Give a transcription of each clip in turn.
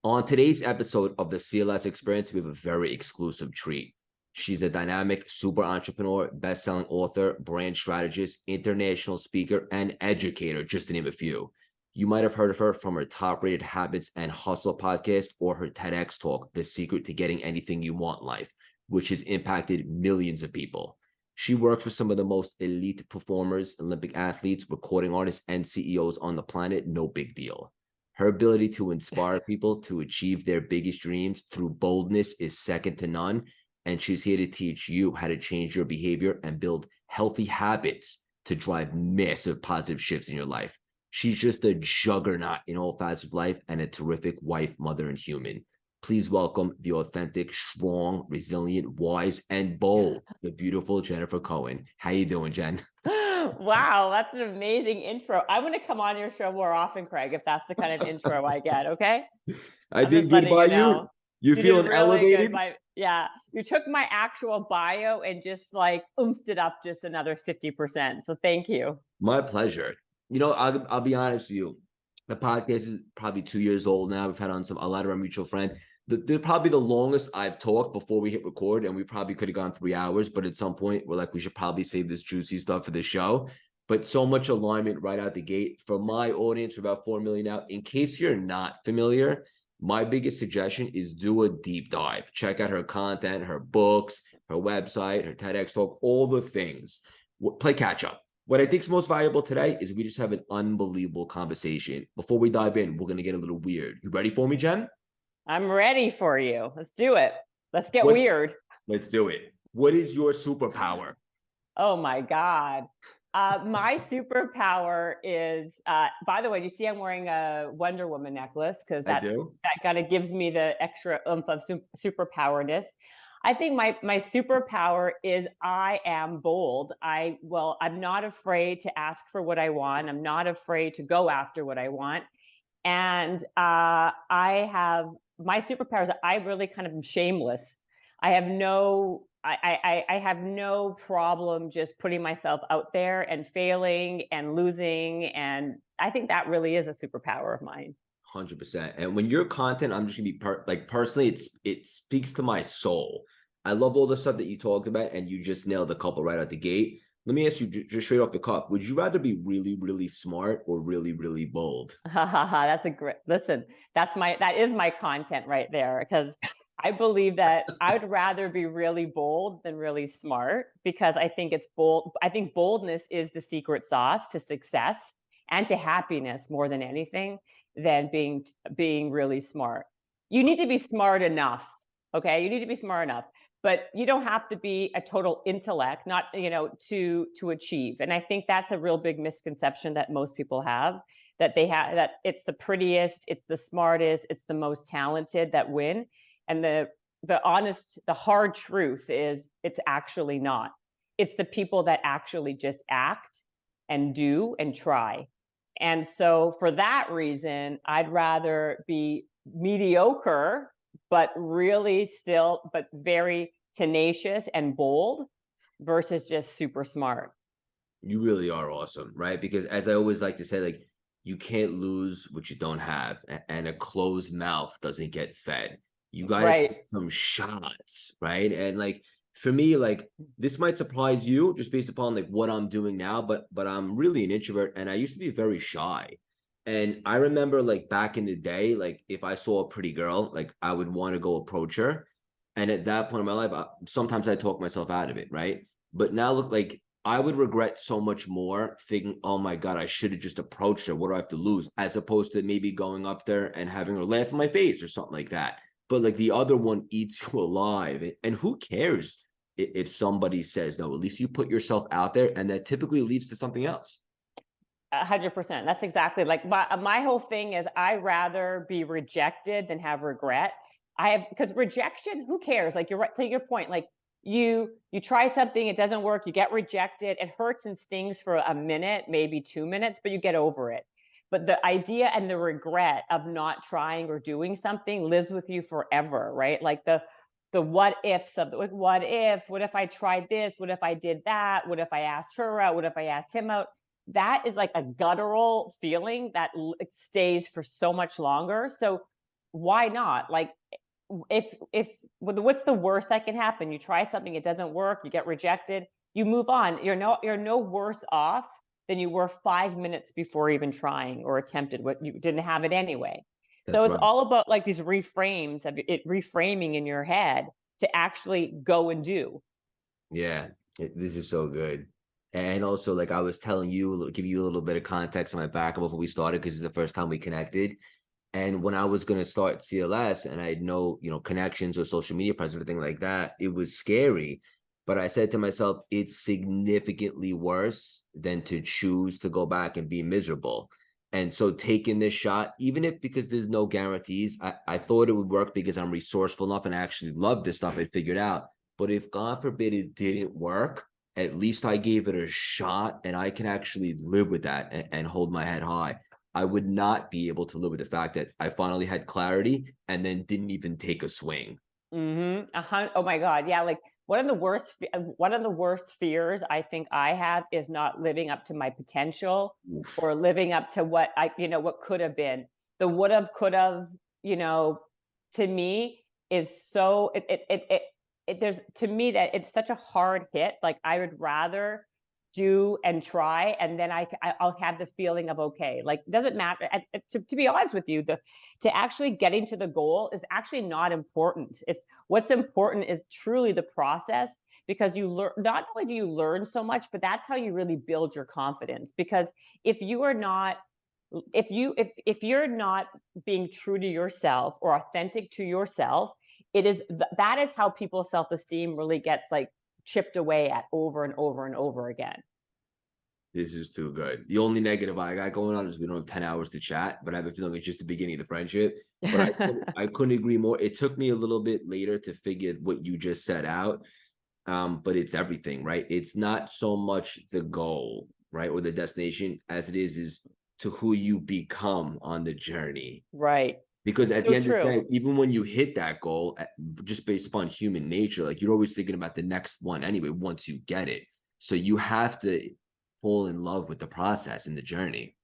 On today's episode of the CLS Experience, we have a very exclusive treat. She's a dynamic super entrepreneur, best-selling author, brand strategist, international speaker, and educator, just to name a few. You might have heard of her from her top-rated Habits and Hustle podcast or her TEDx talk, The Secret to Getting Anything You Want in Life, which has impacted millions of people. She works with some of the most elite performers, Olympic athletes, recording artists, and CEOs on the planet. No big deal. Her ability to inspire people to achieve their biggest dreams through boldness is second to none. And she's here to teach you how to change your behavior and build healthy habits to drive massive positive shifts in your life. She's just a juggernaut in all facets of life and a terrific wife, mother, and human. Please welcome the authentic, strong, resilient, wise, and bold, the beautiful Jennifer Cohen. How you doing, Jen? Wow, that's an amazing intro. I want to come on your show more often, Craig, if that's the kind of intro I get, okay? I I'm did just good letting by you you. know. You You did feeling really good elevated? by yeah. You took my actual bio and just like oomphed it up just another 50%. So thank you. My pleasure. I'll be honest with you. The podcast is probably 2 years old now. We've had on a lot of our mutual friends. They're probably the longest I've talked before we hit record, and we probably could have gone 3 hours. But at some point, we're like, we should probably save this juicy stuff for the show. But so much alignment right out the gate for my audience, for about 4 million now. In case you're not familiar, my biggest suggestion is do a deep dive. Check out her content, her books, her website, her TEDx talk, all the things. Play catch up. What I think is most valuable today is we just have an unbelievable conversation. Before we dive in, we're going to get a little weird. You ready for me, Jen? I'm ready for you. Let's do it. Let's get What? weird. Let's do it. What is your superpower? Oh my God. My superpower is, by the way, you see I'm wearing a Wonder Woman necklace because I that do. kind of gives me the extra oomph of superpowerness. I think my superpower is I am bold. I'm not afraid to ask for what I want. I'm not afraid to go after what I want. And I have my superpowers. I really kind of am shameless. I have no I have no problem just putting myself out there and failing and losing. And I think that really is a superpower of mine. 100%. And when your content, I'm just gonna be personally, it speaks to my soul. I love all the stuff that you talked about, and you just nailed a couple right out the gate. Let me ask you just straight off the cuff: would you rather be really, really smart or really, really bold? That's a great listen. That is my content right there because I believe that I would rather be really bold than really smart because I think it's bold. I think boldness is the secret sauce to success and to happiness more than anything than being really smart. You need to be smart enough, okay? You need to be smart enough, but you don't have to be a total intellect, not to achieve. And I think that's a real big misconception that most people have that it's the prettiest, it's the smartest, it's the most talented that win. And the hard truth is it's actually not. It's the people that actually just act and do and try. And so for that reason, I'd rather be mediocre, but really but very tenacious and bold versus just super smart. You really are awesome, right? Because as I always like to say, like, you can't lose what you don't have, and a closed mouth doesn't get fed. You got to take Right. some shots, right? And like for me, like this might surprise you just based upon like what I'm doing now, but I'm really an introvert, and I used to be very shy. And I remember like back in the day, like if I saw a pretty girl, like I would want to go approach her. And at that point in my life, sometimes I talk myself out of it, right? But now look, like I would regret so much more thinking, oh my God, I should have just approached her. What do I have to lose? As opposed to maybe going up there and having her laugh in my face or something like that. But like the other one eats you alive. And who cares if somebody says no? At least you put yourself out there, and that typically leads to something else. 100%. That's exactly like my whole thing is I rather be rejected than have regret. Because rejection, who cares? Like you're right to your point. Like you try something, it doesn't work, you get rejected. It hurts and stings for a minute, maybe 2 minutes, but you get over it. But the idea and the regret of not trying or doing something lives with you forever, right? Like the what ifs of like, what if I tried this? What if I did that? What if I asked her out? What if I asked him out? That is like a guttural feeling that it stays for so much longer. So why not? Like, if what's the worst that can happen? You try something, it doesn't work, you get rejected, you move on. You're no worse off than you were 5 minutes before even trying or attempted what you didn't have it anyway. So That's it's right. all about like these reframes of it, reframing in your head to actually go and do. Yeah, this is so good. And also, like I was telling you, give you a little bit of context on my background before we started, because it's the first time we connected. And when I was going to start CLS and I had no, connections or social media presence or anything like that, it was scary. But I said to myself, it's significantly worse than to choose to go back and be miserable. And so taking this shot, even if because there's no guarantees, I thought it would work because I'm resourceful enough and I actually love this stuff I figured out. But if God forbid it didn't work, at least I gave it a shot and I can actually live with that and hold my head high. I would not be able to live with the fact that I finally had clarity and then didn't even take a swing. Oh my God. Yeah. Like one of the worst fears I think I have is not living up to my potential Oof. or living up to what what could have been. The would have, could have, you know, to me is so, there's to me that it's such a hard hit. Like I would rather do and try, and then I'll have the feeling of okay. Like it doesn't matter. To be honest with you, to actually getting to the goal is actually not important. It's what's important is truly the process, because you learn, not only do you learn so much, but that's how you really build your confidence. Because if you are not, if you're not being true to yourself or authentic to yourself, that is how people's self-esteem really gets like chipped away at over and over and over again. This is too good. The only negative I got going on is we don't have 10 hours to chat, but I have a feeling it's just the beginning of the friendship. But I couldn't agree more. It took me a little bit later to figure what you just set out. But it's everything, right? It's not so much the goal, right, or the destination as it is to who you become on the journey. Right. Because at So the end of the true. day, even when you hit that goal, just based upon human nature, like you're always thinking about the next one anyway, once you get it. So you have to fall in love with the process and the journey.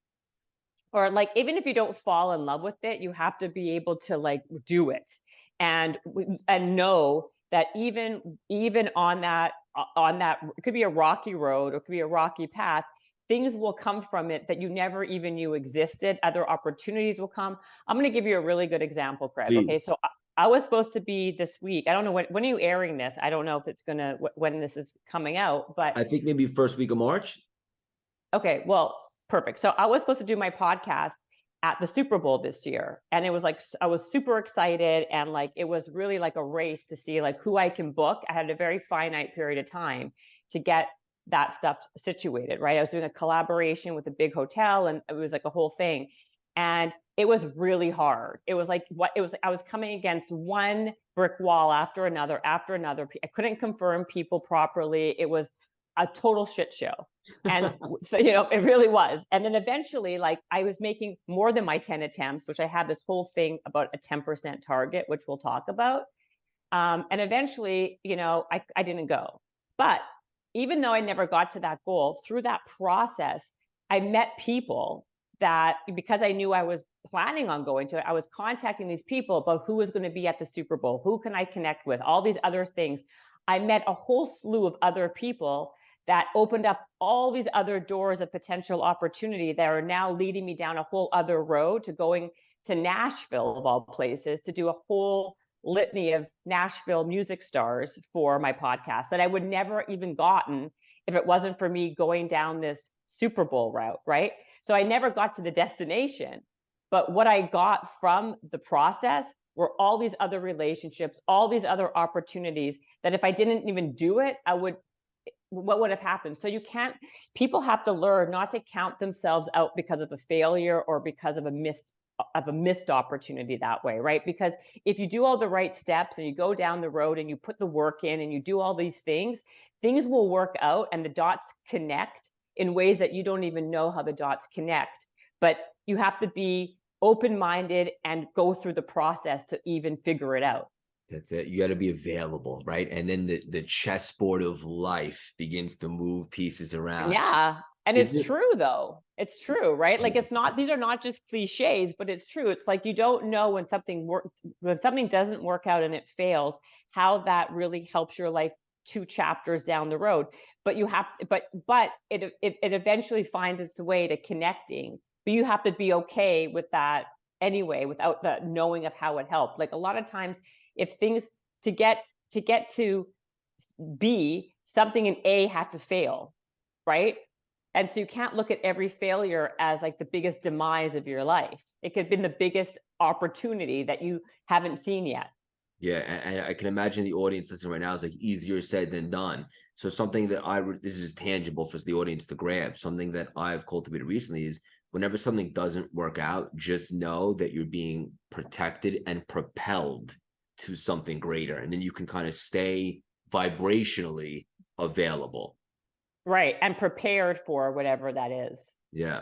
Or like even if you don't fall in love with it, you have to be able to like do it and know that even on that it could be a rocky road or it could be a rocky path, things will come from it that you never even knew existed. Other opportunities will come. I'm going to give you a really good example, Craig. Okay, Please. so I was supposed to be this week. I don't know when are you airing this? I don't know if it's gonna when this is coming out, but I think maybe first week of March. okay, well, perfect. So I was supposed to do my podcast at the Super Bowl this year, and it was like I was super excited, and like it was really like a race to see like who I can book. I had a very finite period of time to get that stuff situated, right? I was doing a collaboration with a big hotel, and it was like a whole thing, and it was really hard. It was like what it was. I was coming against one brick wall after another after another. I couldn't confirm people properly. It was a total shit show. And so, it really was. And then eventually, like I was making more than my 10 attempts, which I had this whole thing about a 10% target, which we'll talk about. And eventually, I didn't go. But even though I never got to that goal, through that process, I met people that because I knew I was planning on going to it, I was contacting these people about who was going to be at the Super Bowl, who can I connect with, all these other things. I met a whole slew of other people that opened up all these other doors of potential opportunity that are now leading me down a whole other road to going to Nashville, of all places, to do a whole litany of Nashville music stars for my podcast that I would never even gotten if it wasn't for me going down this Super Bowl route, right? So I never got to the destination, but what I got from the process were all these other relationships, all these other opportunities that if I didn't even do it, what would have happened? So people have to learn not to count themselves out because of a failure or because of a missed opportunity that way, right? Because if you do all the right steps and you go down the road and you put the work in and you do all these things will work out and the dots connect in ways that you don't even know how the dots connect. But you have to be open-minded and go through the process to even figure it out. That's it. You got to be available, right? And then the chessboard of life begins to move pieces around. Yeah. And Is it's it? true though. It's true, right? Like it's not, these are not just cliches, but it's true. It's like you don't know when something doesn't work out and it fails, how that really helps your life two chapters down the road. But you have but it eventually finds its way to connecting. But you have to be okay with that anyway, without the knowing of how it helped. Like a lot of times, if things to get to B, something in A had to fail, right? And so you can't look at every failure as like the biggest demise of your life. It could have been the biggest opportunity that you haven't seen yet. Yeah, and I can imagine the audience listening right now is like easier said than done. So something that this is tangible for the audience to grab. Something that I've cultivated recently is whenever something doesn't work out, just know that you're being protected and propelled to something greater, and then you can kind of stay vibrationally available. Right. And prepared for whatever that is. Yeah.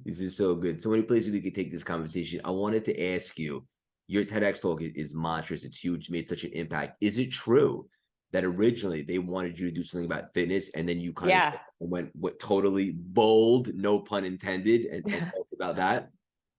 This is so good. So many places we could take this conversation. I wanted to ask you, your TEDx talk is monstrous. It's huge, made such an impact. Is it true that originally they wanted you to do something about fitness and then you kind of Yeah. went what totally bold, no pun intended, and talked about that?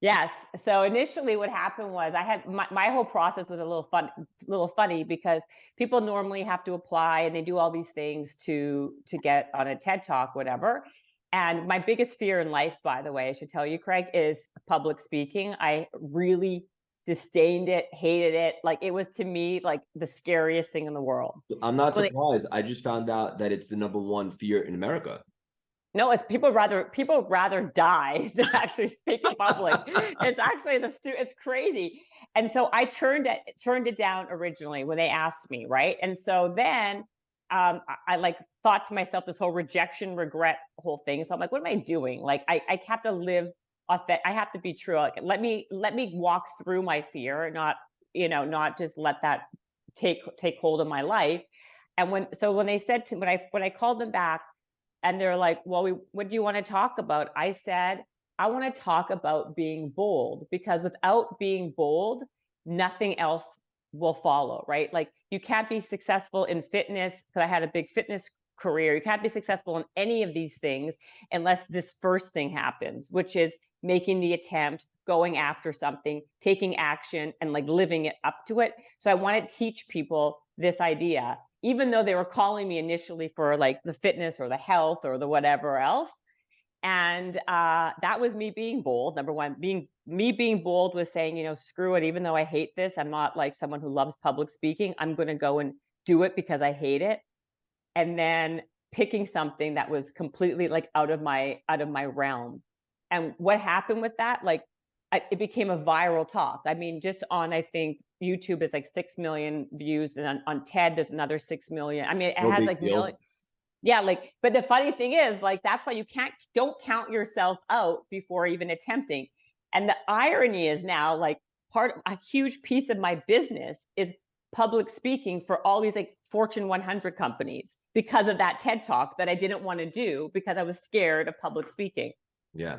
Yes. So initially what happened was I had my whole process was a little funny because people normally have to apply and they do all these things to get on a TED Talk, whatever. And my biggest fear in life, by the way, I should tell you, Craig, is public speaking. I really disdained it, hated it. Like it was to me like the scariest thing in the world. I'm So not when surprised. I just found out that it's the number one fear in America. No, it's people rather die than actually speak in public. It's actually it's crazy. And so I turned it down originally when they asked me, right? And so then I like thought to myself this whole rejection regret whole thing. So I'm like, what am I doing? Like I have to live authentic. I have to be true. Like let me walk through my fear, not not just let that take hold of my life. And when they said to when I called them back and they're like, well, what do you want to talk about? I said, I want to talk about being bold because without being bold, nothing else will follow, right? Like you can't be successful in fitness because I had a big fitness career. You can't be successful in any of these things unless this first thing happens, which is making the attempt, going after something, taking action, and like living it up to it. So I want to teach people this idea even though they were calling me initially for like the fitness or the health or the whatever else. And that was me being bold. Number one, being bold was saying, screw it. Even though I hate this, I'm not like someone who loves public speaking. I'm going to go and do it because I hate it. And then picking something that was completely like out of my realm. And what happened with that? Like it became a viral talk. I mean, just on I think YouTube is like 6 million views, and on TED there's another 6 million. I mean, it No has big like million. deal. Yeah, like, but the funny thing is, like, that's why you don't count yourself out before even attempting. And the irony is now, like, a huge piece of my business is public speaking for all these like Fortune 100 companies because of that TED talk that I didn't want to do because I was scared of public speaking. Yeah.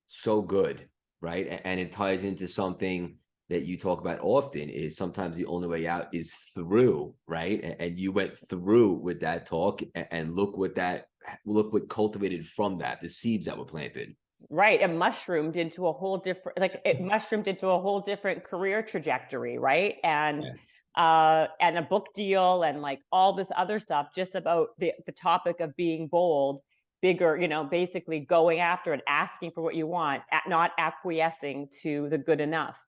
So good, right? And it ties into something that you talk about often is sometimes the only way out is through, right? And you went through with that talk and look what cultivated from that, the seeds that were planted. Right. It mushroomed into a whole different, like it mushroomed into a whole different career trajectory. Right. Yeah. And a book deal and like all this other stuff just about the topic of being bold, bigger, basically going after and asking for what you want, not acquiescing to the good enough.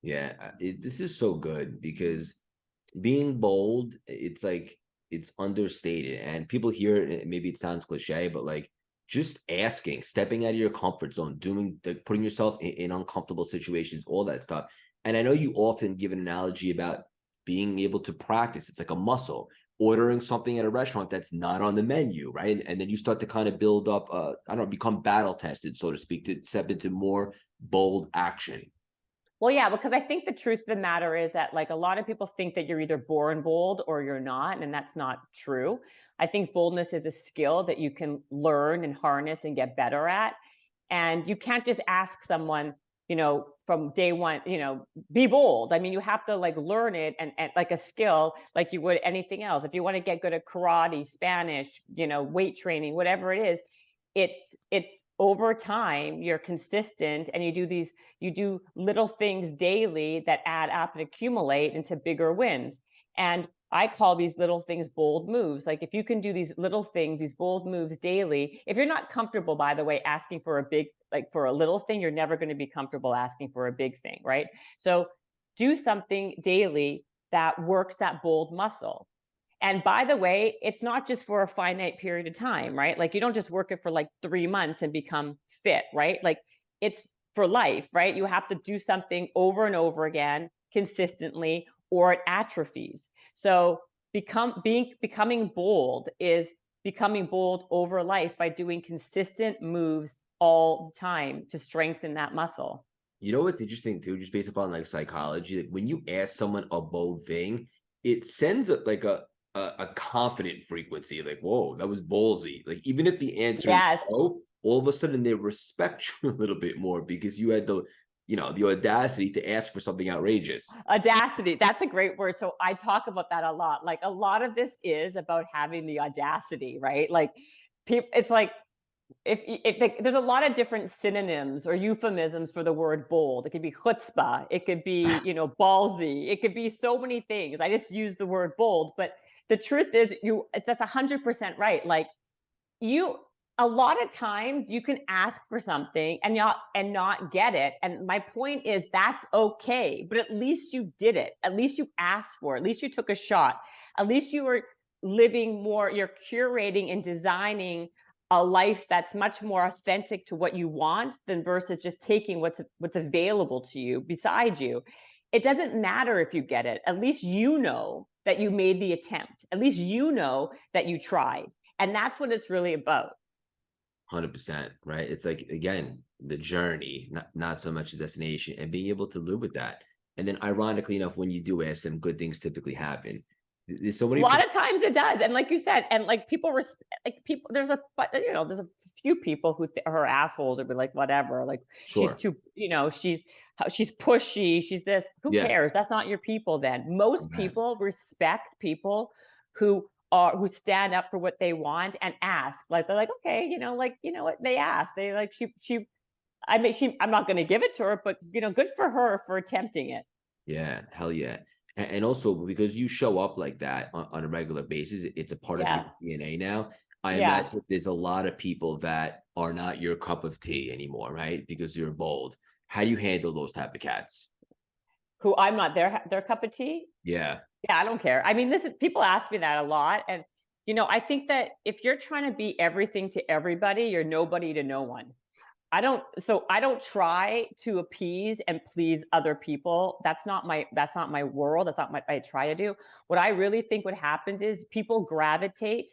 Yeah. This is so good because being bold, it's like it's understated and people hear it, and maybe it sounds cliche, but like just asking, stepping out of your comfort zone, doing like putting yourself in uncomfortable situations, all that stuff. And I know you often give an analogy about being able to practice. It's like a muscle. Ordering something at a restaurant that's not on the menu, right? And then you start to kind of build up, I don't know, become battle tested, so to speak, to step into more bold action. Well, yeah, because I think the truth of the matter is that like a lot of people think that you're either born bold or you're not, and that's not true. I think boldness is a skill that you can learn and harness and get better at. And you can't just ask someone, from day one, be bold. I mean, you have to like learn it and like a skill, like you would anything else. If you want to get good at karate, Spanish, weight training, whatever it is, it's over time, you're consistent and you do little things daily that add up and accumulate into bigger wins. And I call these little things bold moves. Like if you can do these little things, these bold moves daily, if you're not comfortable, by the way, asking for a big, like for a little thing, you're never going to be comfortable asking for a big thing, right? So do something daily that works that bold muscle. And by the way, it's not just for a finite period of time, right? Like you don't just work it for like 3 months and become fit, right? Like it's for life, right? You have to do something over and over again consistently or it atrophies. So becoming bold is becoming bold over life by doing consistent moves all the time to strengthen that muscle. You know what's interesting too, just based upon like psychology, like when you ask someone a bold thing, it sends like a confident frequency, like, whoa, that was ballsy. Like even if the answer is Yes. no, all of a sudden they respect you a little bit more because you had the audacity to ask for something outrageous. Audacity, that's a great word. So I talk about that a lot. Like a lot of this is about having the audacity, right? Like it's like there's a lot of different synonyms or euphemisms for the word bold. It could be chutzpah, it could be, ballsy, it could be so many things. I just use the word bold, but the truth is that's 100% right. Like you a lot of times you can ask for something and not get it, and my point is that's okay, but at least you did it, at least you asked for it, at least you took a shot, at least you were living more, you're curating and designing a life that's much more authentic to what you want than versus just taking what's available to you beside you. It doesn't matter if you get it, at least you know that you made the attempt, at least you know that you tried, and that's what it's really about. 100%, right? It's like, again, the journey, not so much the destination, and being able to live with that. And then, ironically enough, when you do ask them, good things typically happen. There's so A many. lot of times it does, and like you said, and like people like people. There's a few people who are assholes or be like whatever. Like she's Sure. too, she's pushy. She's this. Who Yeah. cares? That's not your people. Then most people Yes. respect people who stand up for what they want and ask. Like they're like, okay, like what they ask. They like she. I mean, I'm not going to give it to her, but good for her for attempting it. Yeah. Hell yeah. And also because you show up like that on a regular basis, it's a part of your Yeah, DNA now. I yeah. imagine there's a lot of people that are not your cup of tea anymore, right? Because you're bold. How do you handle those type of cats? Who I'm not their cup of tea. Yeah. Yeah, I don't care. I mean, this is people ask me that a lot. And, I think that if you're trying to be everything to everybody, you're nobody to no one. I don't try to appease and please other people. That's not my world. That's not what I try to do. What I really think what happens is people gravitate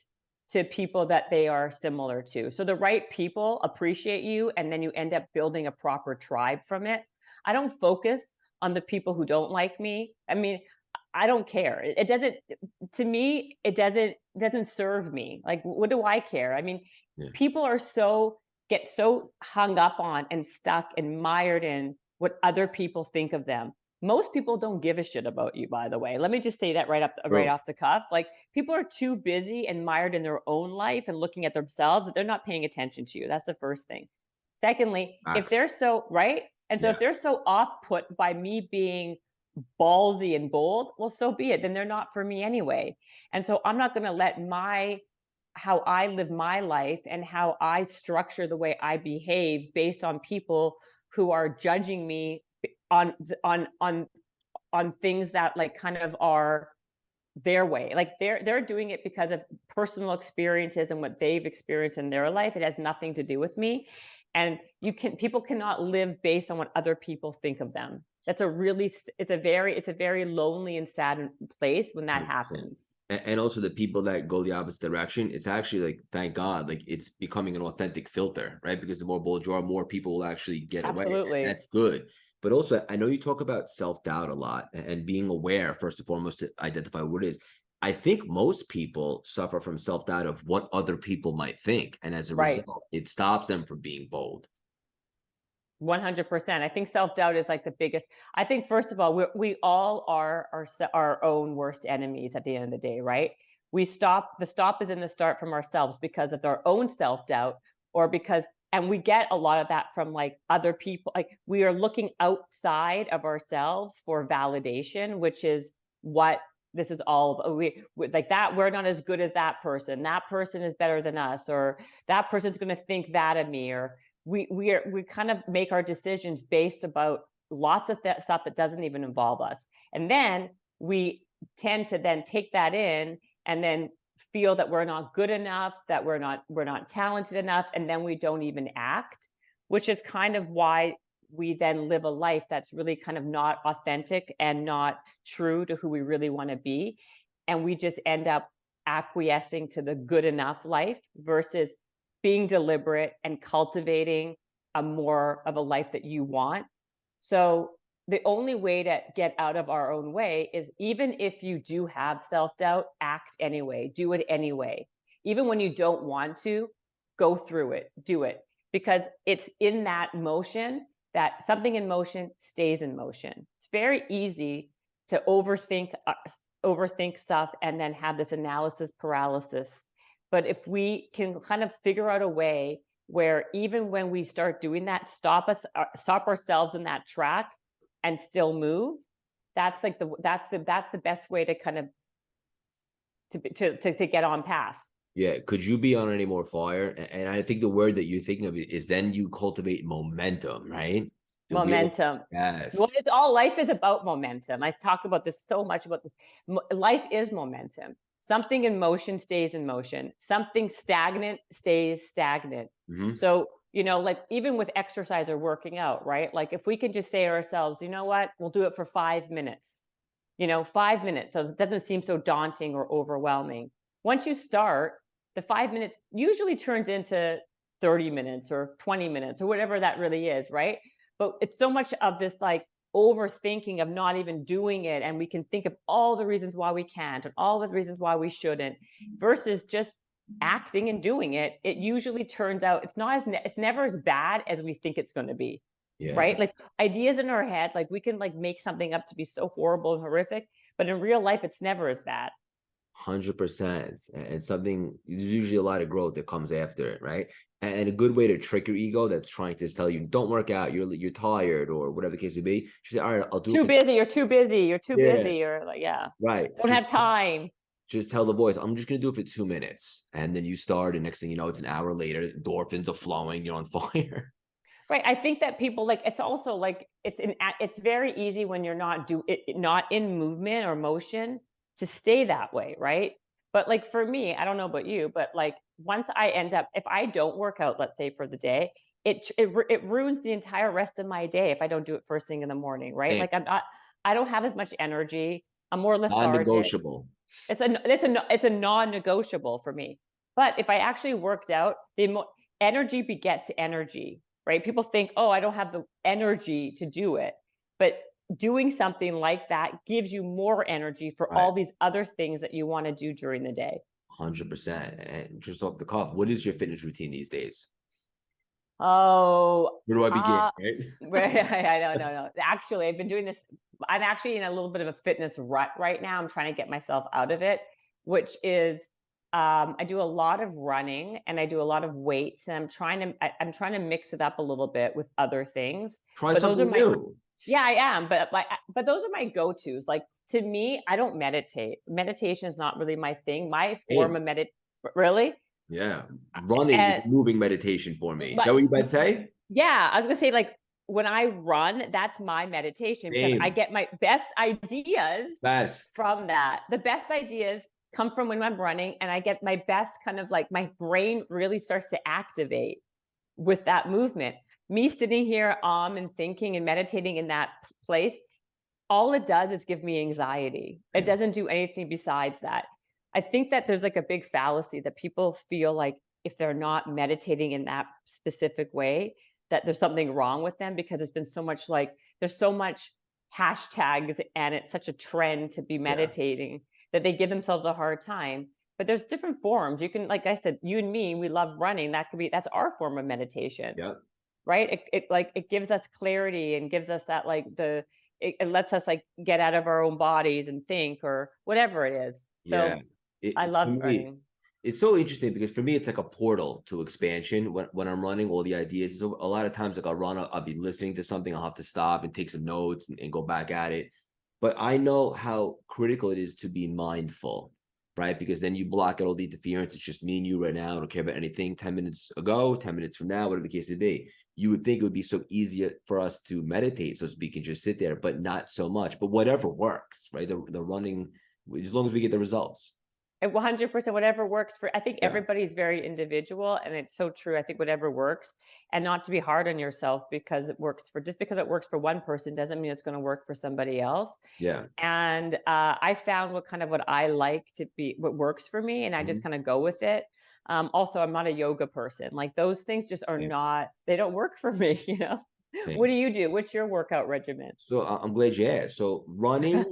to people that they are similar to. So the right people appreciate you and then you end up building a proper tribe from it. I don't focus on the people who don't like me. I mean, I don't care. It doesn't to me, it doesn't serve me. Like what do I care? I mean, Yeah. people are so get so hung up on and stuck and mired in what other people think of them. Most people don't give a shit about you, by the way. Let me just say that right Bro. off the cuff. Like people are too busy and mired in their own life and looking at themselves that they're not paying attention to you. That's the first thing. Secondly, if Facts. they're so right, and so Yeah. if they're so off put by me being ballsy and bold, well, so be it. Then they're not for me anyway. And so I'm not going to let how I live my life and how I structure the way I behave based on people who are judging me on on things that like kind of are their way. Like they're doing it because of personal experiences and what they've experienced in their life. It has nothing to do with me. And people cannot live based on what other people think of them. It's a very lonely and sad place when that 100%. happens. And also the people that go the opposite direction, it's actually like, thank God, like it's becoming an authentic filter, right? Because the more bold you are, more people will actually get away. Absolutely. That's good. But also, I know you talk about self-doubt a lot and being aware, first and foremost, to identify what it is. I think most people suffer from self-doubt of what other people might think. And as a Right. result, it stops them from being bold. 100%. I think self-doubt is like the biggest. I think first of all, we all are our own worst enemies at the end of the day, right? The stop is in the start from ourselves because of our own self-doubt, or because, and we get a lot of that from like other people. Like we are looking outside of ourselves for validation, which is what this is all about. Like that, we're not as good as that person. That person is better than us, or that person's going to think that of me, or we kind of make our decisions based about lots of stuff that doesn't even involve us, and then we tend to then take that in and then feel that we're not good enough, that we're not talented enough, and then we don't even act, which is kind of why we then live a life that's really kind of not authentic and not true to who we really want to be, and we just end up acquiescing to the good enough life versus being deliberate and cultivating a more of a life that you want. So the only way to get out of our own way is, even if you do have self-doubt, act anyway, do it anyway. Even when you don't want to, go through it, do it. Because it's in that motion that something in motion stays in motion. It's very easy to overthink stuff and then have this analysis paralysis. But if we can kind of figure out a way where even when we start doing that, stop ourselves in that track and still move, that's like that's the best way to kind of to get on path. Yeah. Could you be on any more fire? And I think the word that you're thinking of is then you cultivate momentum, right? The wheels. Momentum. Well, Yes. it's all, life is about momentum. I talk about this so much about this. Life is momentum. Something in motion stays in motion. Something stagnant stays stagnant. Mhm. So, like even with exercise or working out, right? Like if we can just say to ourselves, you know what, we'll do it for 5 minutes, 5 minutes. So it doesn't seem so daunting or overwhelming. Once you start, the 5 minutes usually turns into 30 minutes or 20 minutes or whatever that really is, right? But it's so much of this like overthinking of not even doing it. And we can think of all the reasons why we can't and all the reasons why we shouldn't, versus just acting and doing it. It usually turns out it's never as bad as we think it's going to be. Yeah. Right? Like ideas in our head, like we can like make something up to be so horrible and horrific, but in real life, it's never as bad. 100%. And something, there's usually a lot of growth that comes after it, right? And a good way to trick your ego that's trying to tell you don't work out, you're tired, or whatever the case may be. You say, all right, I'll do it Too for busy, you're too busy, you're too yeah, busy, or like, yeah, right. don't have time. Just tell the voice, I'm just gonna do it for 2 minutes. And then you start, and next thing you know, it's an hour later, endorphins are flowing, you're on fire. Right. I think that people like, it's also like it's very easy when you're not in movement or motion to stay that way, right? But like for me, I don't know about you, but like once I end up, if I don't work out, let's say for the day, it ruins the entire rest of my day if I don't do it first thing in the morning, right? And Like I don't have as much energy. I'm more lethargic. non-negotiable. It's a non-negotiable for me. But if I actually worked out, energy begets energy, right? People think, oh, I don't have the energy to do it. But doing something like that gives you more energy for Right. all these other things that you want to do during the day. 100%. And just off the cuff, what is your fitness routine these days? Oh, Where do I begin? uh, Right? I don't know. Actually, I've been doing this. I'm actually in a little bit of a fitness rut right now. I'm trying to get myself out of it, which is I do a lot of running and I do a lot of weights, and I'm trying to mix it up a little bit with other things. Try But those are something my new. Yeah, I am. But those are my go-tos. Like to me, I don't meditate. Meditation is not really my thing. My form Hey, of really. yeah. Running is And a moving meditation for me. Is but that what you might say? yeah, I was gonna say like when I run, that's my meditation because I Same. get my best ideas Best. from that. The best ideas come from when I'm running, and I get my best kind of like my brain really starts to activate with that movement. Me sitting here and thinking and meditating in that place, all it does is give me anxiety. It Yeah. doesn't do anything besides that. I think that there's like a big fallacy that people feel like if they're not meditating in that specific way, that there's something wrong with them, because there's so much hashtags and it's such a trend to be Yeah. meditating that they give themselves a hard time. But there's different forms. You can, like I said, you and me, we love running. That's our form of meditation. Yeah. right? It gives us clarity and gives us that like it lets us like get out of our own bodies and think or whatever it is. Yeah. So I It's for love me, running. it's so interesting because for me, it's like a portal to expansion when I'm running all the ideas. So a lot of times, like I'll run, I'll be listening to something, I'll have to stop and take some notes and go back at it. But I know how critical it is to be mindful, right? Because then you block out all the interference. It's just me and you right now. I don't care about anything 10 minutes ago, 10 minutes from now, whatever the case may be. You would think it would be so easy for us to meditate, so to speak, and just sit there, but not so much. But whatever works, right? The running, as long as we get the results. 100% whatever works for I think Yeah. everybody's very individual and it's so true. I think whatever works and not to be hard on yourself because it works for just because it works for one person doesn't mean it's going to work for somebody else. Yeah. And I found what I like to be what works for me and I just Mhm. kind of go with it. Also, I'm not a yoga person. Like those things just are Same. not they don't work for me, you know. What do Same. you do? What's your workout regimen? So I'm glad you asked. So running,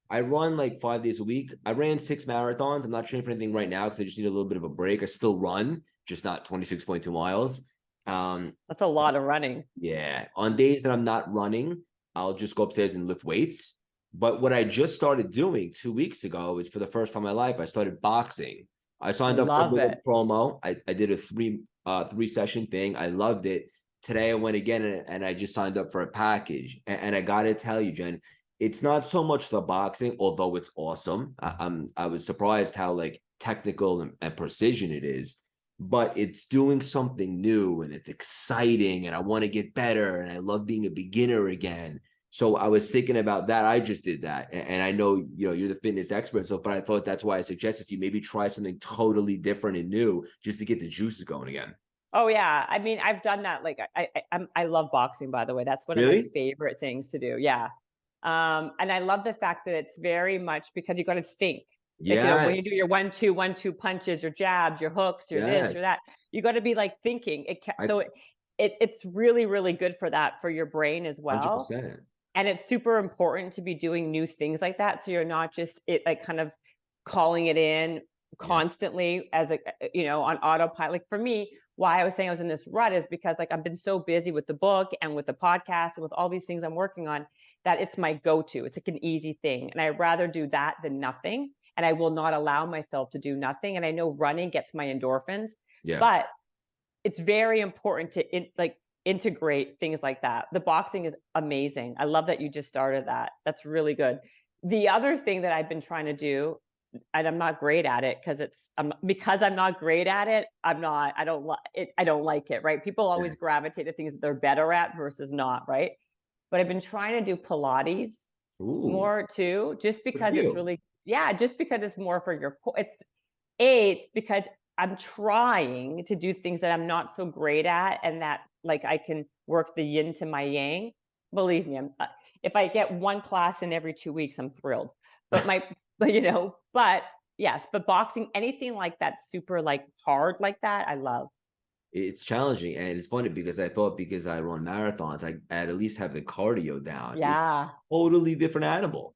I run like 5 days a week. I ran 6 marathons. I'm not training for anything right now because I just need a little bit of a break. I still run, just not 26.2 miles. Um, That's a lot of running. yeah. On days that I'm not running, I'll just go upstairs and lift weights. But what I just started doing 2 weeks ago is for the first time in my life, I started boxing. I signed up for a Love little it. promo. I did a three session thing. I loved it. Today I went again and I just signed up for a package. And I gotta tell you, Jen, it's not so much the boxing, although it's awesome. I was surprised how like technical and precision it is, but it's doing something new and it's exciting and I want to get better and I love being a beginner again. So I was thinking about that. I just did that. And I know, you're the fitness expert. So, but I thought that's why I suggested you maybe try something totally different and new just to get the juices going again. Oh yeah, I mean, I've done that. Like, I love boxing. By the way, that's one of my Really? favorite things to do. Yeah, and I love the fact that it's very much because you got to think. Like, when you do Yes. your 1-2 punches, your jabs, your hooks, your this, your that, Yes. you got to be like thinking. I So it's really really good for that for your brain as well. 100%. And it's super important to be doing new things like that, so you're not just like kind of calling it in Yeah. constantly as on autopilot. Like for me, why I was saying I was in this rut is because like I've been so busy with the book and with the podcast and with all these things I'm working on that it's my go-to. It's like an easy thing, and I'd rather do that than nothing. And I will not allow myself to do nothing. And I know running gets my endorphins, Yeah. but it's very important to integrate things like that. The boxing is amazing. I love that you just started that. That's really good. The other thing that I've been trying to do, and I'm not great at it because I'm not great at it, I don't like it. I don't like it, right? People Yeah. always gravitate to things that they're better at versus not, right? But I've been trying to do Pilates Ooh, more too, just good for because it's you. really, yeah, just because it's more for your core. It's because I'm trying to do things that I'm not so great at and that like I can work the yin to my yang. Believe me, if I get one class in every 2 weeks, I'm thrilled. But but yes, but boxing, anything like that super like hard like that, I love. It's challenging and it's funny because I thought because I run marathons, I'd at least have the cardio down. It's Yeah, totally different animal.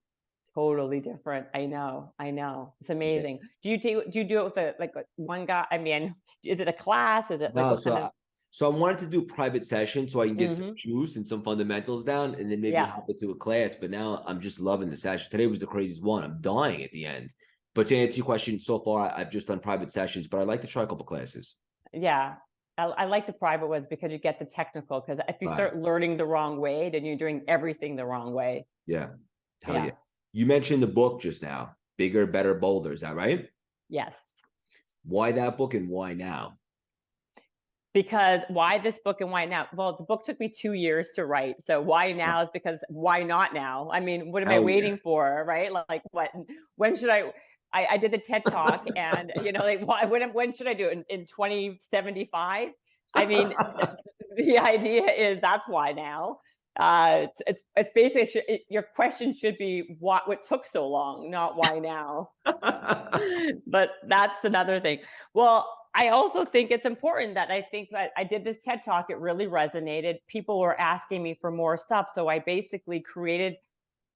totally different. I know. I know. It's Yeah. amazing. Do you do it with one guy? I mean, is it a class? Is it like No, what so kind of I wanted to do private sessions so I can get some Mhm. juice and some fundamentals down and then maybe Yeah. hop into a class. But now I'm just loving the session. Today was the craziest one. I'm dying at the end. But to answer your question, so far I've just done private sessions, but I'd like to try a couple classes. Yeah. I like the private ones because you get the technical. Because if you Right. start learning the wrong way, then you're doing everything the wrong way. Yeah. Hell yeah. Yeah. You mentioned the book just now, Bigger, Better, Bolder. Is that right? Yes. Why that book and why now? Because why this book and why now? Well, the book took me 2 years to write. So why Oh, now is because why not now? I mean, what am I hell yeah. waiting for, right? Like what when should I did the TED Talk and like when should I do it? In 2075? I mean, the idea is that's why now. It's basically your question should be what took so long, not why now. But that's another thing. Well, I also think it's important that I think that I did this TED Talk. It really resonated. People were asking me for more stuff. So I basically created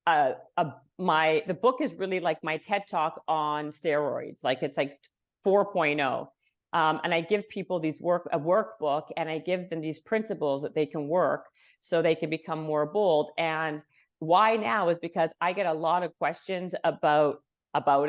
the book is really like my TED Talk on steroids. Like it's like 4.0. And I give people a workbook, and I give them these principles that they can work so they can become more bold. And why now is because I get a lot of questions about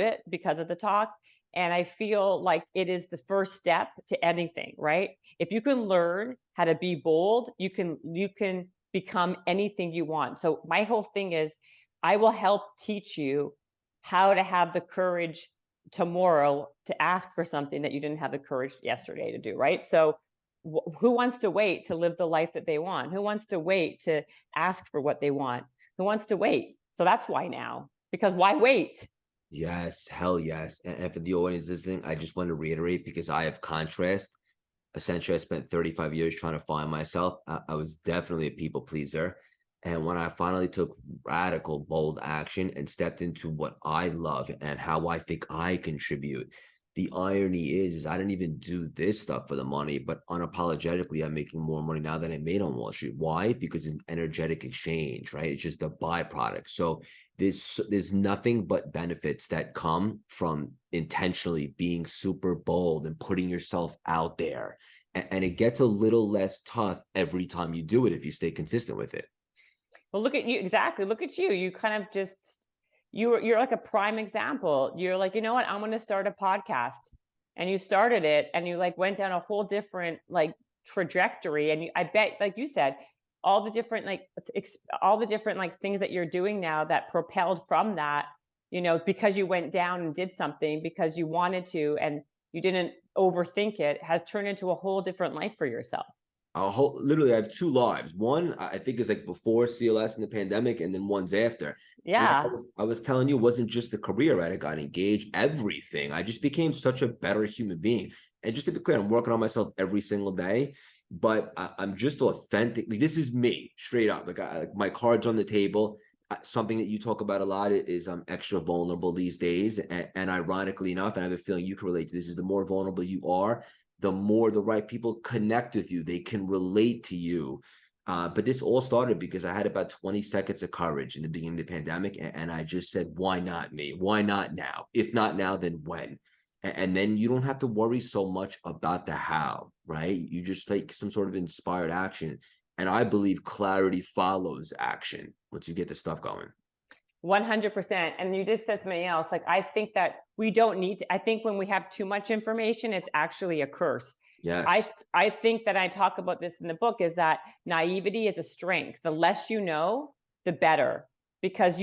it because of the talk. And I feel like it is the first step to anything, right? If you can learn how to be bold, you can become anything you want. So my whole thing is I will help teach you how to have the courage tomorrow to ask for something that you didn't have the courage yesterday to do, right? So who wants to wait to live the life that they want? Who wants to wait to ask for what they want? Who wants to wait? So that's why now, because why wait? Yes, hell yes. And for the audience listening, I just want to reiterate because I have contrast. Essentially, I spent 35 years trying to find myself. I was definitely a people pleaser. And when I finally took radical, bold action and stepped into what I love and how I think I contribute, the irony is I didn't even do this stuff for the money, but unapologetically, I'm making more money now than I made on Wall Street. Why? Because it's an energetic exchange, right? It's just a byproduct. So there's nothing but benefits that come from intentionally being super bold and putting yourself out there. And it gets a little less tough every time you do it if you stay consistent with it. Well, look at you. Exactly. Look at you. You kind of just you're like a prime example. You're like, you know what? I'm going to start a podcast. And you started it and you like went down a whole different like trajectory. And I bet, like you said, all the different all the different like things that you're doing now that propelled from that, because you went down and did something because you wanted to and you didn't overthink it, has turned into a whole different life for yourself. Literally, I have two lives. One, I think, is like before CLS and the pandemic, and then one's after. And like Yeah. I was telling you, it wasn't just the career, right? I got engaged, everything. I just became such a better human being. And just to be clear, I'm working on myself every single day, but I'm just authentic. Like, this is me, straight up. Like my cards on the table. Something that you talk about a lot is I'm extra vulnerable these days, and ironically enough, and I have a feeling you can relate to this, is the more vulnerable you are, the more the right people connect with you. They can relate to you. But this all started because I had about 20 seconds of courage in the beginning of the pandemic. And I just said, why not me? Why not now? If not now, then when? And then you don't have to worry so much about the how, right? You just take some sort of inspired action. And I believe clarity follows action once you get the stuff going. 100%. And you just said something else. Like, I think that we don't need to, I think when we have too much information, it's actually a curse. I, Yes. I think that I talk about this in the book is that naivety is a strength. The less you know, the better, because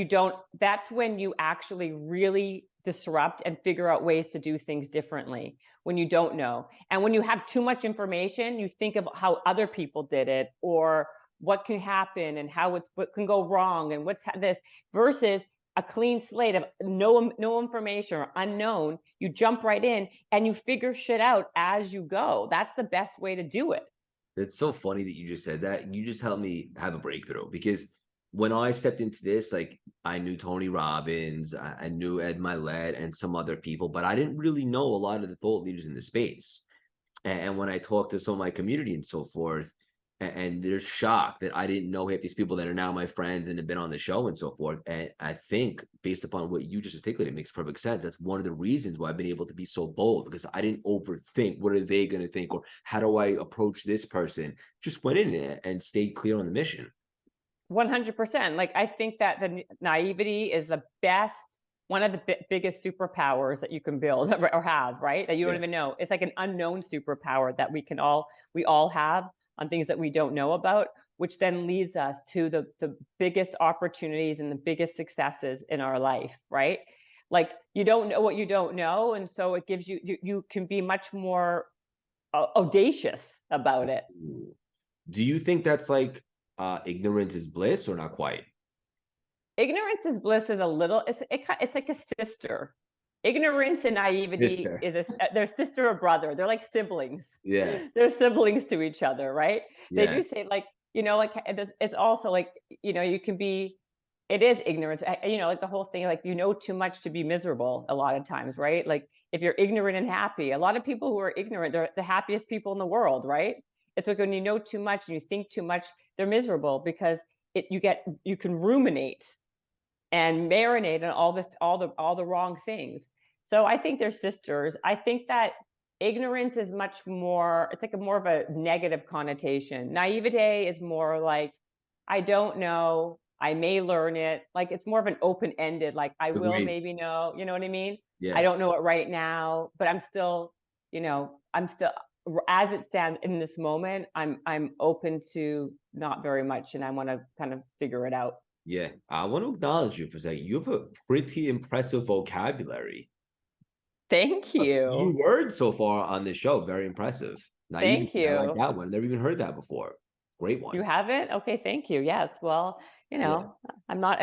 that's when you actually really disrupt and figure out ways to do things differently when you don't know. And when you have too much information, you think of how other people did it or what can happen and what can go wrong and this versus a clean slate of no information or unknown. You jump right in and you figure shit out as you go. That's the best way to do it. It's so funny that you just said that. You just helped me have a breakthrough because when I stepped into this, like I knew Tony Robbins, I knew Ed Milet and some other people, but I didn't really know a lot of the thought leaders in the space. And when I talked to some of my community and so forth, and they're shocked that I didn't know half these people that are now my friends and have been on the show and so forth. And I think based upon what you just articulated, it makes perfect sense. That's one of the reasons why I've been able to be so bold, because I didn't overthink what are they going to think or how do I approach this person. Just went in there and stayed clear on the mission. 100%. Like, I think that the naivety is one of the biggest superpowers that you can build or have, right? That you don't Yeah. even know. It's like an unknown superpower that we all have on things that we don't know about, which then leads us to the biggest opportunities and the biggest successes in our life, right? Like, you don't know what you don't know. And so it gives you can be much more audacious about it. Do you think that's like ignorance is bliss or not quite? Ignorance is bliss is a little, it's like a sister. Ignorance and naivety Mister. they're sister or brother. They're like siblings. Yeah. They're siblings to each other, right? They do Yes. say like, like it's also like, you can be, it is ignorance. Like the whole thing, like, too much to be miserable a lot of times, right? Like if you're ignorant and happy, a lot of people who are ignorant, they're the happiest people in the world, right? It's like when you know too much and you think too much, they're miserable because you can ruminate and marinate on all the wrong things. So I think they're sisters. I think that Ignorance is much more, it's like a more of a negative connotation. Naivete is more like, I don't know, I may learn it. Like it's more of an open-ended, like I will Agreed. maybe know, you know what I mean? I Yeah. don't know it right now, but I'm still, I'm still, as it stands in this moment, I'm open to not very much and I want to kind of figure it out. Yeah. I want to acknowledge you for saying you have a pretty impressive vocabulary. Thank A few you. words so far on this show. Very impressive. Thank Naivety. I like you. that one. Never even heard that before. Great You one. haven't? Okay, thank you. Yes. Well, Yeah. I'm not,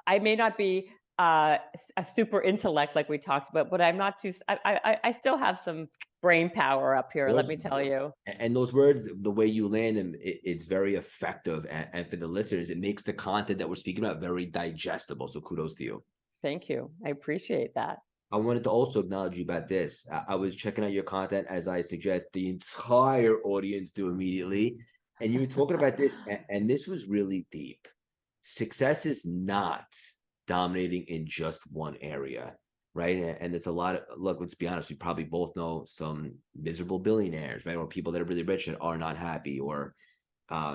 I may not be a super intellect like we talked about, but I'm not too, I still have some brain power up here, let Course me you tell do. you. And those words, the way you land them, it's very effective. And for the listeners, it makes the content that we're speaking about very digestible. So kudos to you. Thank you. I appreciate that. I wanted to also acknowledge you about this. I was checking out your content as I suggest the entire audience do immediately. And you were talking about this, and this was really deep. Success is not dominating in just one area, right? And it's a lot of, look, let's be honest, we probably both know some miserable billionaires, right? Or people that are really rich that are not happy, or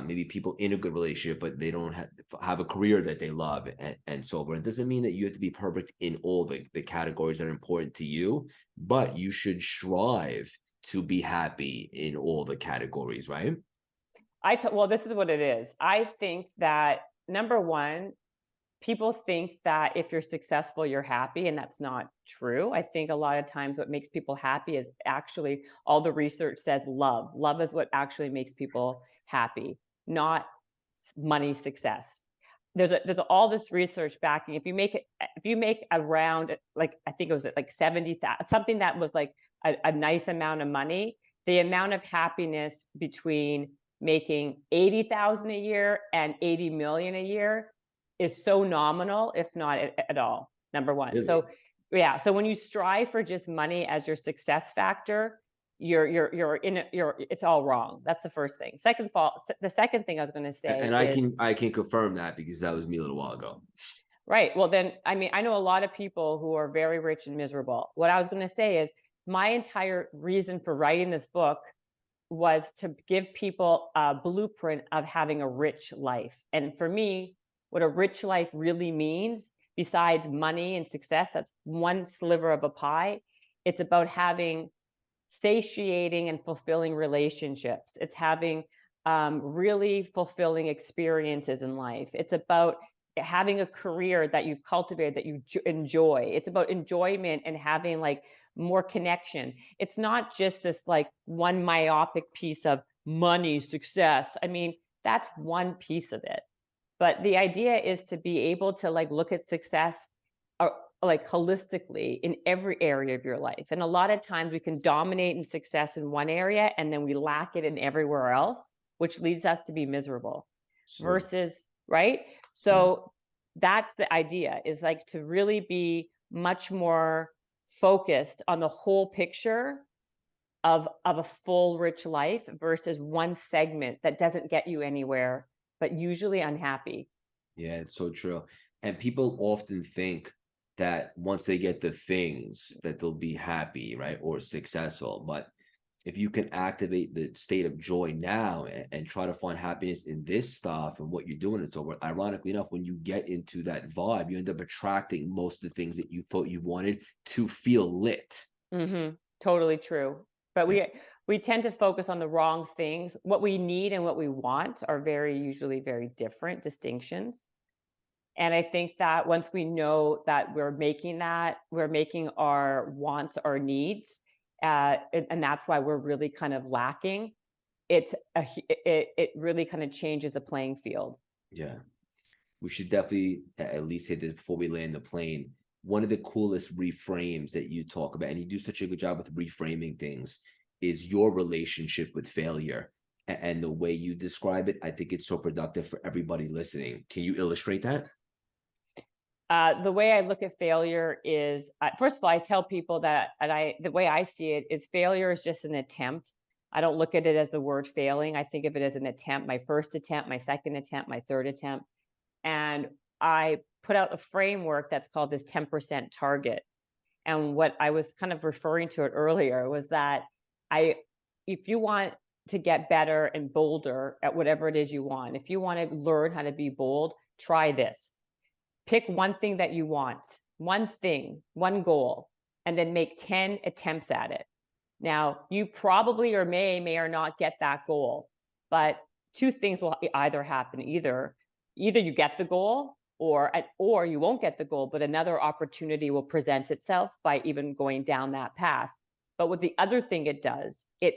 maybe people in a good relationship, but they don't have a career that they love, and so forth. It doesn't mean that you have to be perfect in all the categories that are important to you, but you should strive to be happy in all the categories, right? Well, this is what it is. I think that number one, people think that if you're successful, you're happy, and that's not true. I think a lot of times what makes people happy is actually all the research says love. Love is what actually makes people happy, not money success. There's all this research backing. If you make around like I think it was like 70,000, something that was like a nice amount of money, the amount of happiness between making 80,000 a year and 80 million a year is so nominal, if not at all, number one. Really? So yeah, so when you strive for just money as your success factor, you're it's all wrong. That's the first thing. The second thing I was going to say And is, I can confirm that because that was me a little while ago. right, well then, I mean, I know a lot of people who are very rich and miserable. What I was going to say is my entire reason for writing this book was to give people a blueprint of having a rich life. And for me, what a rich life really means, besides money and success, that's one sliver of a pie. It's about having satiating and fulfilling relationships. It's having really fulfilling experiences in life. It's about having a career that you've cultivated that you enjoy. It's about enjoyment and having like more connection. It's not just this like one myopic piece of money, success. I mean, that's one piece of it. But the idea is to be able to like look at success uh, like holistically in every area of your life. And a lot of times we can dominate in success in one area and then we lack it in everywhere else, which leads us to be miserable So versus, right? mm, So that's the idea, is like to really be much more focused on the whole picture of a full rich life versus one segment that doesn't get you anywhere, but usually unhappy. yeah, it's so true. And people often think that once they get the things that they'll be happy, right, or successful. But if you can activate the state of joy now and try to find happiness in this stuff and what you're doing and so forth, ironically enough, when you get into that vibe, you end up attracting most of the things that you thought you wanted to feel lit. Totally true. But Yeah. we tend to focus on the wrong things. What we need and what we want are usually very different distinctions. And I think that once we know that we're making our wants our needs, and that's why we're really kind of lacking. It really kind of changes the playing field. Yeah. We should definitely at least say this before we land the plane. One of the coolest reframes that you talk about, and you do such a good job with reframing things, is your relationship with failure. And the way you describe it, I think it's so productive for everybody listening. Can you illustrate that? The way I look at failure is, first of all, I tell people that, the way I see it is failure is just an attempt. I don't look at it as the word failing. I think of it as an attempt, my first attempt, my second attempt, my third attempt. And I put out a framework that's called this 10% target. And what I was kind of referring to it earlier was that I, if you want to get better and bolder at whatever it is you want, if you want to learn how to be bold, try this. Pick one thing that you want, one thing, one goal, and then make 10 attempts at it. Now, you probably or may or not get that goal, but two things will either happen. Either you get the goal, or you won't get the goal, but another opportunity will present itself by even going down that path. But what the other thing it does, it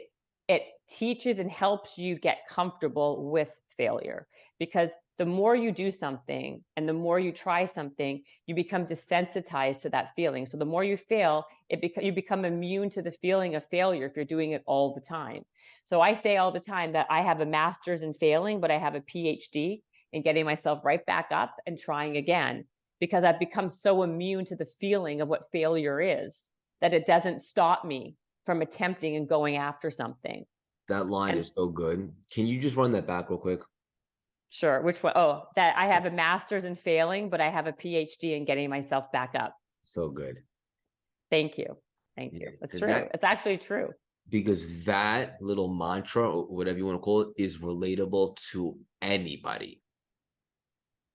teaches and helps you get comfortable with failure, because the more you do something and the more you try something, you become desensitized to that feeling. So the more you fail, you become immune to the feeling of failure if you're doing it all the time. So I say all the time that I have a master's in failing, but I have a PhD in getting myself right back up and trying again, because I've become so immune to the feeling of what failure is that it doesn't stop me from attempting and going after something. That line And is so good. Can you just run that back real quick? sure, which one? Oh, that I have a master's in failing, but I have a PhD in getting myself back up. So good. Thank you. Thank you. Yeah. It's And true. that, It's actually true. because that little mantra, or whatever you want to call it, is relatable to anybody.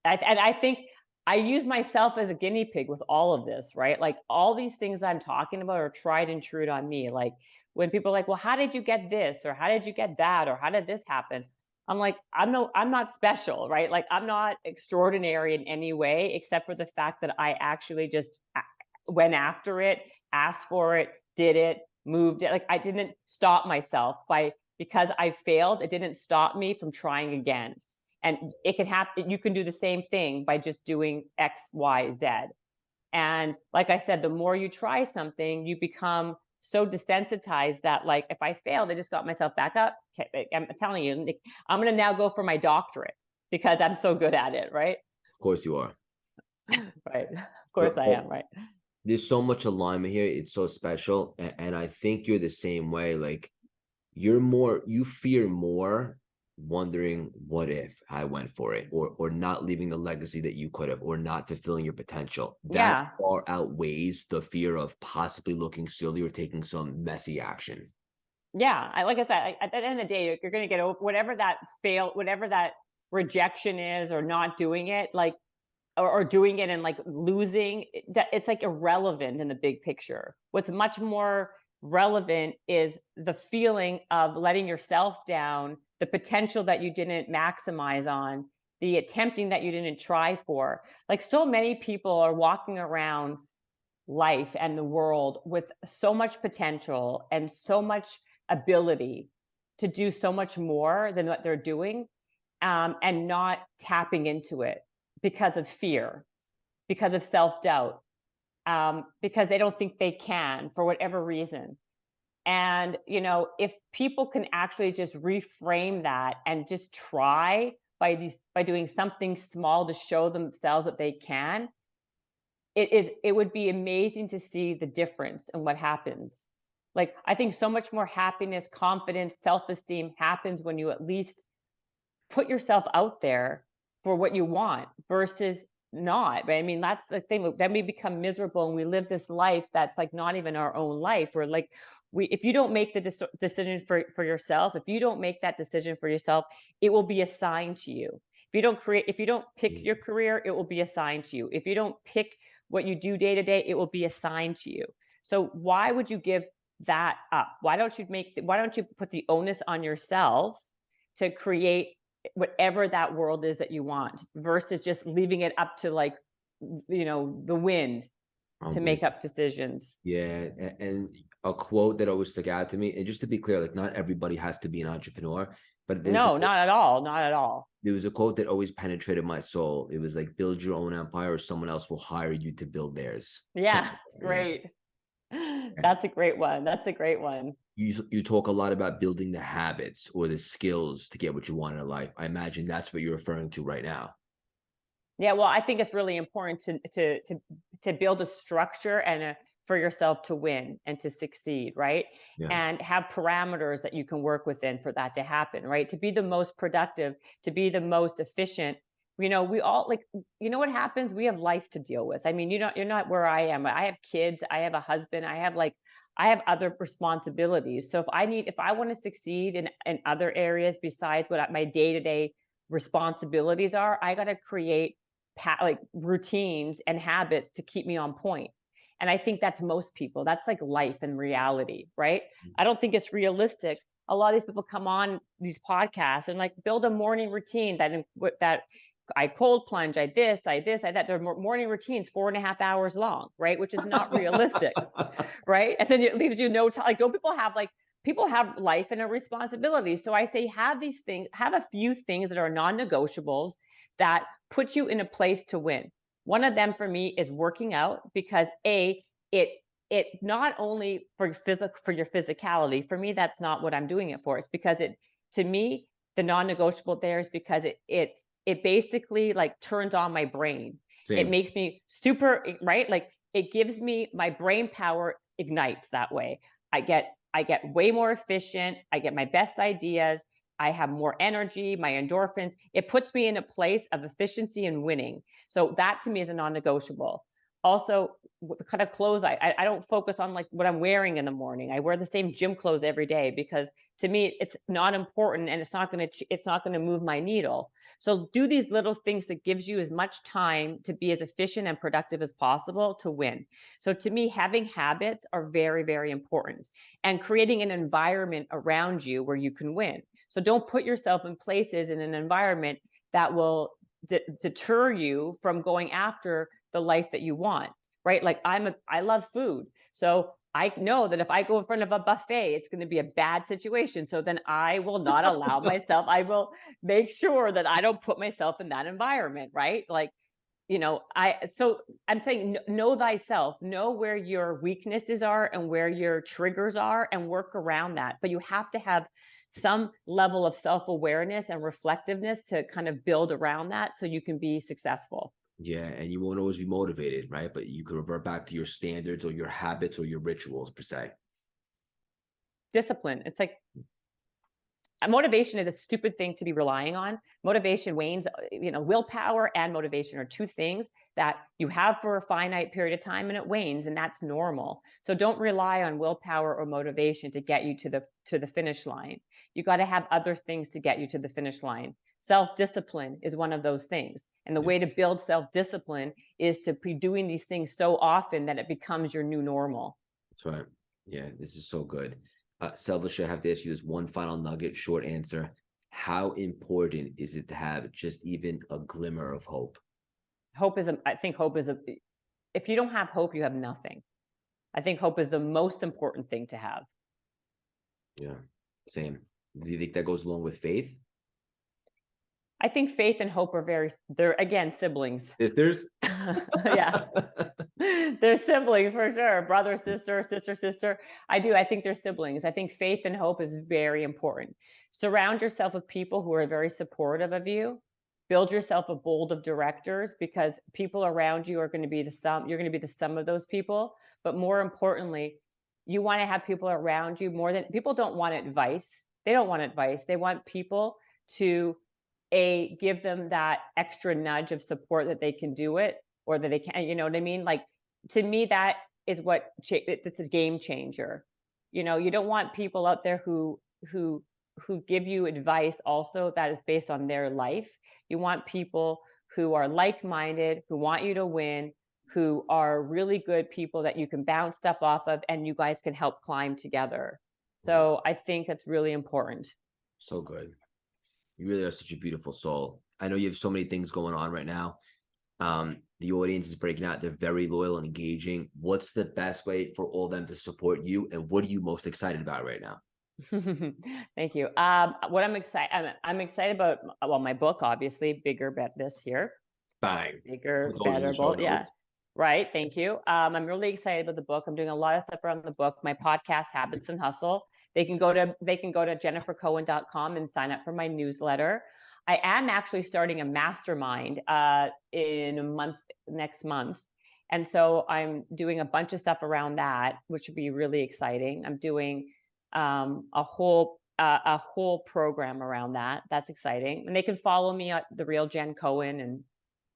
And I think I use myself as a guinea pig with all of this, right? Like all these things I'm talking about are tried and true on me. Like when people are like, well, how did you get this? Or how did you get that? Or how did this happen? I'm like, I'm not special, right? Like I'm not extraordinary in any way, except for the fact that I actually just went after it, asked for it, did it, moved it. Like I didn't stop myself because I failed. It didn't stop me from trying again. And it can happen. You can do the same thing by just doing X, Y, Z. And like I said, the more you try something, you become so desensitized that, like, if I failed, I just got myself back up. I'm telling you, I'm going to now go for my doctorate because I'm so good at it. Right. Of course you are. Right. Of course I am. Right. There's so much alignment here. It's so special. And I think you're the same way. Like you fear more wondering what if I went for it, or not leaving the legacy that you could have, or not fulfilling your potential. That Yeah. far outweighs the fear of possibly looking silly or taking some messy action. Yeah. Like I said, at the end of the day, you're going to get over whatever that rejection is, or not doing it. Like, or doing it and like losing, it's like irrelevant in the big picture. What's much more relevant is the feeling of letting yourself down, the potential that you didn't maximize on, the attempting that you didn't try for. Like so many people are walking around life and the world with so much potential and so much ability to do so much more than what they're doing, and not tapping into it because of fear, because of self-doubt, because they don't think they can for whatever reason. And, if people can actually just reframe that and just try by doing something small to show themselves that they can, it would be amazing to see the difference in what happens. Like, I think so much more happiness, confidence, self-esteem happens when you at least put yourself out there for what you want versus not. But I mean, that's the thing. Then we become miserable and we live this life that's like not even our own life. We're like, if you don't make the decision for yourself, if you don't make that decision for yourself, it will be assigned to you. If you don't pick your career, it will be assigned to you. If you don't pick what you do day to day, it will be assigned to you. So why would you give that up? Why don't you put the onus on yourself to create whatever that world is that you want, versus just leaving it up to, like, the wind to make up decisions. Yeah, and a quote that always stuck out to me, and just to be clear, like not everybody has to be an entrepreneur, but No, not at all. Not at all. there was a quote that always penetrated my soul. It was like, build your own empire, or someone else will hire you to build theirs. Yeah, it's Yeah. great. That's a great one. That's a great one. You talk a lot about building the habits or the skills to get what you want in life. I imagine that's what you're referring to right now. Yeah, well, I think it's really important to build a structure for yourself to win and to succeed, right? Yeah. And have parameters that you can work within for that to happen, right? To be the most productive, to be the most efficient, We all like, what happens? We have life to deal with. I mean, you're not where I am. I have kids, I have a husband, I have other responsibilities. So if I want to succeed in other areas besides what my day-to-day responsibilities are, I got to create like routines and habits to keep me on point. And I think that's most people. That's like life and reality, right? I don't think it's realistic. A lot of these people come on these podcasts and like build a morning routine that I cold plunge, I this, I that. Their morning routines 4.5 hours long, right? Which is not realistic, right? And then it leaves you no time. Like, don't people have life and a responsibility. So I say, have these things, have a few things that are non-negotiables that put you in a place to win. One of them for me is working out because it not only for your physicality, for me, that's not what I'm doing it for. It's because to me, the non-negotiable there is because it basically like turns on my brain. It Same. makes me super, right? Like it gives me my brain power ignites that way. I get way more efficient. I get my best ideas. I have more energy, my endorphins. It puts me in a place of efficiency and winning. So that to me is a non-negotiable. Also, the kind of clothes I don't focus on like what I'm wearing in the morning. I wear the same gym clothes every day because to me it's not important and it's not going to move my needle. So do these little things that gives you as much time to be as efficient and productive as possible to win. So to me, having habits are very, very important and creating an environment around you where you can win. So don't put yourself in places in an environment that will deter you from going after the life that you want, right? Like I love food. So I know that if I go in front of a buffet, it's going to be a bad situation. So then I will not allow myself, I will make sure that I don't put myself in that environment, right? Like, so I'm saying know thyself, know where your weaknesses are and where your triggers are and work around that. But you have to have some level of self-awareness and reflectiveness to kind of build around that so you can be successful. Yeah, and you won't always be motivated, right? But you can revert back to your standards or your habits or your rituals per se. Discipline. It's like motivation is a stupid thing to be relying on. Motivation wanes, willpower and motivation are two things that you have for a finite period of time and it wanes, and that's normal. So don't rely on willpower or motivation to get you to the finish line. You got to have other things to get you to the finish line. Self-discipline is one of those things. And the Yeah, way to build self-discipline is to be doing these things so often that it becomes your new normal. that's right. Yeah, this is so good. Selvish, I have to ask you this one final nugget, short answer. How important is it to have just even a glimmer of hope? I think hope is if you don't have hope, you have nothing. I think hope is the most important thing to have. Yeah, same. Do you think that goes along with faith? I think faith and hope they're again siblings. Sisters? Yeah. They're siblings for sure. Brother, sister, sister, sister. I think they're siblings. I think faith and hope is very important. Surround yourself with people who are very supportive of you. Build yourself a board of directors because people around you are going to be you're going to be the sum of those people. But more importantly, you want to have people around you more than people don't want advice. They don't want advice. They want people to give them that extra nudge of support that they can do it or that they can, you know what I mean? Like to me, that is it's a game changer. You don't want people out there who give you advice also that is based on their life. You want people who are like-minded, who want you to win, who are really good people that you can bounce stuff off of and you guys can help climb together. Yeah, So I think that's really important. so good. You really are such a beautiful soul. I know you have so many things going on right now. The audience is breaking out. They're very loyal and engaging. What's the best way for all of them to support you? And what are you most excited about right now? Thank you. What I'm excited about, well, my book, obviously, bigger, bet this here, Bang. bigger, Put those in the better, show bold. Yeah. notes. Right. Thank you. I'm really excited about the book. I'm doing a lot of stuff around the book. My podcast, Habits and Hustle. They can go to jennifercohen.com and sign up for my newsletter. I am actually starting a mastermind in a month, next month. And so I'm doing a bunch of stuff around that, which would be really exciting. I'm doing a whole a whole program around that. That's exciting. And they can follow me at The Real Jen Cohen and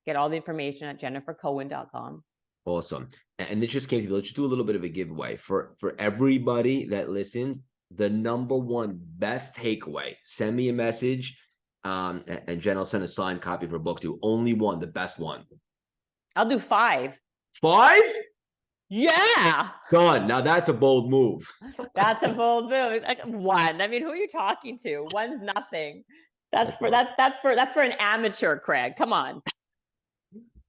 get all the information at jennifercohen.com. Awesome. And this just came to me. Let's just do a little bit of a giveaway for everybody that listens. The number one best takeaway. Send me a message. And Jen, I'll send a signed copy of her book to only one, the best one. I'll do 5. 5? Yeah. Done. Now that's a bold move. That's a bold move. Like 1. I mean, who are you talking to? 1's nothing. That's for awesome. that's for an amateur, Craig. Come on.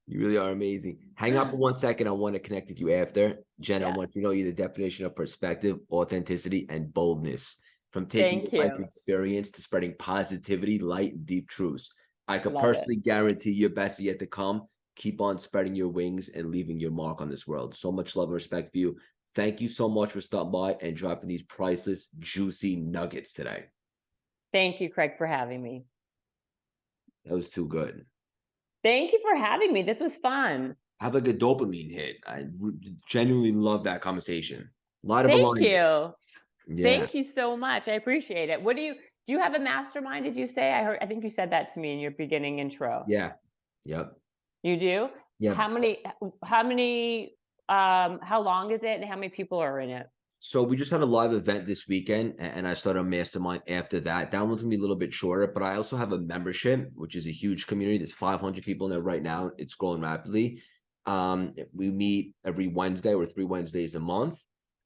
You really are amazing. Hang up for 1 second. I want to connect with you after. Jen, Yeah. I want you to know you're the definition of perspective, authenticity, and boldness. From taking Thank life you. experience to spreading positivity, light, and deep truths. I could Love it. personally guarantee your best is yet to come. Keep on spreading your wings and leaving your mark on this world. So much love and respect for you. Thank you so much for stopping by and dropping these priceless, juicy nuggets today. Thank you, Craig, for having me. That was too good. Thank you for having me. This was fun. Have like a dopamine hit. I genuinely love that conversation. A lot of Thank alignment. you. Yeah. Thank you so much. I appreciate it. Do you have a mastermind, did you say? I think you said that to me in your beginning intro. Yeah. Yep. You do? Yeah. How long is it and how many people are in it? So we just had a live event this weekend and I started a mastermind after that. That one's gonna be a little bit shorter, but I also have a membership, which is a huge community. There's 500 people in there right now. It's growing rapidly. We meet every Wednesday or 3 Wednesdays a month.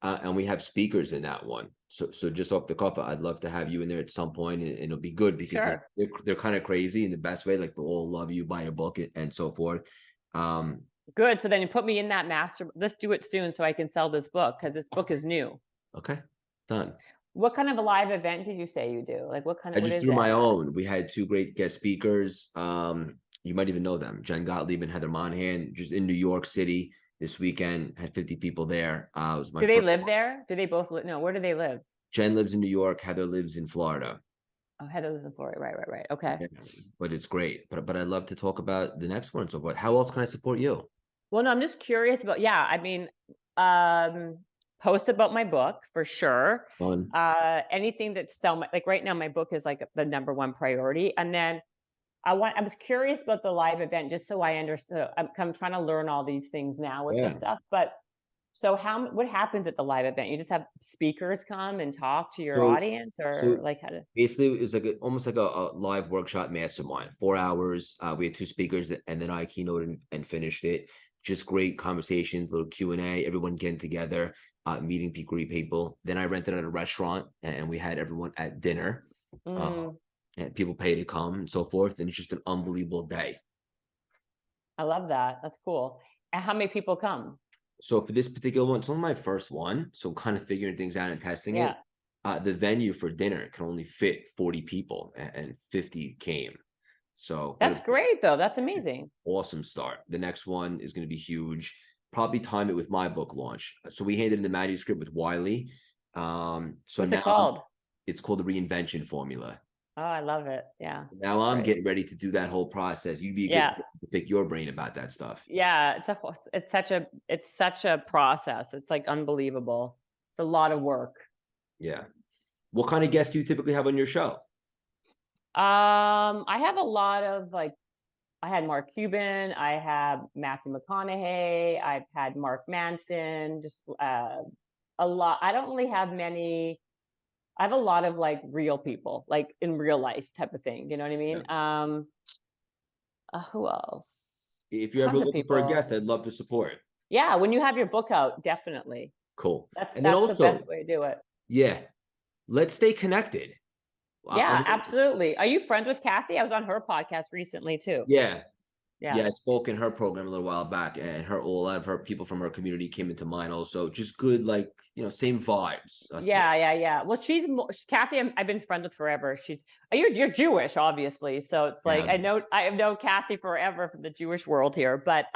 And we have speakers in that one. So just off the cuff, I'd love to have you in there at some point, and it'll be good because Sure. they're kind of crazy in the best way. Like they'll all love you, buy your book, and so forth. Good. So then you put me in that master. Let's do it soon so I can sell this book because this book is new. Okay, done. What kind of a live event did you say you do? Like what I what just is threw my it? own. We had 2 great guest speakers. You might even know them, Jen Gottlieb and Heather Monahan, just in New York City this weekend. Had 50 people there. It was my Do they first live there? Do they both live? No, where do they live? Jen lives in New York. Heather lives in Florida. Oh, Heather lives in Florida. Right. Okay. Yeah, but it's great. But I'd love to talk about the next one and so forth. How else can I support you? Well, no, I'm just curious about, yeah, I mean, post about my book for sure. Fun. Anything that's still like right now, my book is like the number one priority. And then I was curious about the live event just so I understood. I'm trying to learn all these things now with this Yeah. stuff. But so what happens at the live event? You just have speakers come and talk to your So audience or so like how to? basically it was like almost like a live workshop mastermind, 4 hours. We had 2 speakers and then I keynoted and finished it. Just great conversations, little Q&A, everyone getting together, meeting great people. Then I rented out a restaurant and we had everyone at dinner. And people pay to come and so forth. And it's just an unbelievable day. I love that. That's cool. And how many people come? So for this particular one, it's only my first one. So kind of figuring things out and testing it. The venue for dinner can only fit 40 people and 50 came. So That's great though. That's amazing. Awesome start. The next one is going to be huge. Probably time it with my book launch. So we handed in the manuscript with Wiley. So What's now it called? It's called the Reinvention Formula. Oh, I love it. Yeah. Now I'm getting ready to do that whole process. You'd be a good to pick your brain about that stuff. Yeah, it's such a process. It's like unbelievable. It's a lot of work. Yeah. What kind of guests do you typically have on your show? I have a lot of I had Mark Cuban, I have Matthew McConaughey, I've had Mark Manson, just a lot. I don't really have many. I have a lot of like real people, like in real life type of thing. You know what I mean? Yeah. Who else? If you're ever looking for a guest, I'd love to support. Yeah, when you have your book out, definitely. Cool. That's also, the best way to do it. Yeah. Let's stay connected. Yeah, absolutely. Are you friends with Kathy? I was on her podcast recently too. Yeah. I spoke in her program a little while back, and a lot of her people from her community came into mine also. Just good, like, same vibes. Yeah. Well, Kathy. I've been friends with forever. You're Jewish, obviously, so it's like I know Kathy forever from the Jewish world here. But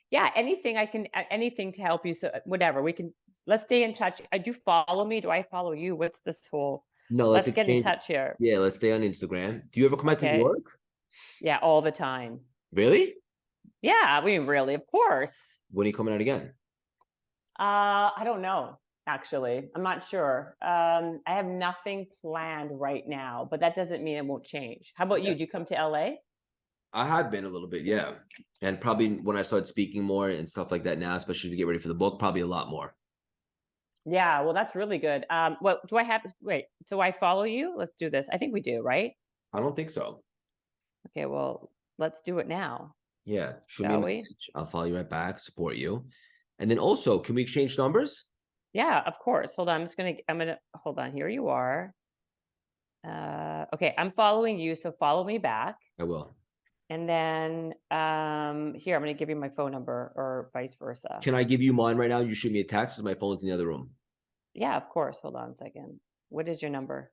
yeah, anything to help you. So whatever let's stay in touch. Do you follow me? Do I follow you? What's this whole? No, let's get in touch here. Yeah, let's stay on Instagram. Do you ever come out to New York? Yeah, all the time. Really? Yeah, really, of course. When are you coming out again? I don't know. actually. I'm not sure. I have nothing planned right now, but that doesn't mean it won't change. How about Yeah. you? Do you come to LA? I have been a little bit, yeah. And probably when I start speaking more and stuff like that now, especially to get ready for the book, probably a lot more. Yeah, well, that's really good. Well, do I have, wait, do I follow you? Let's do this. I think we do, right? I don't think so. Okay, well, let's do it now, Yeah, shoot me a shall we? message. I'll follow you right back, support you. And then also, can we exchange numbers? Yeah, of course. Hold on. I'm gonna hold on. Here you are. Okay, I'm following you, so follow me back. I will. And then here, I'm gonna give you my phone number or vice versa. Can I give you mine right now? You shoot me a text because my phone's in the other room. Yeah, of course. Hold on a second. What is your number?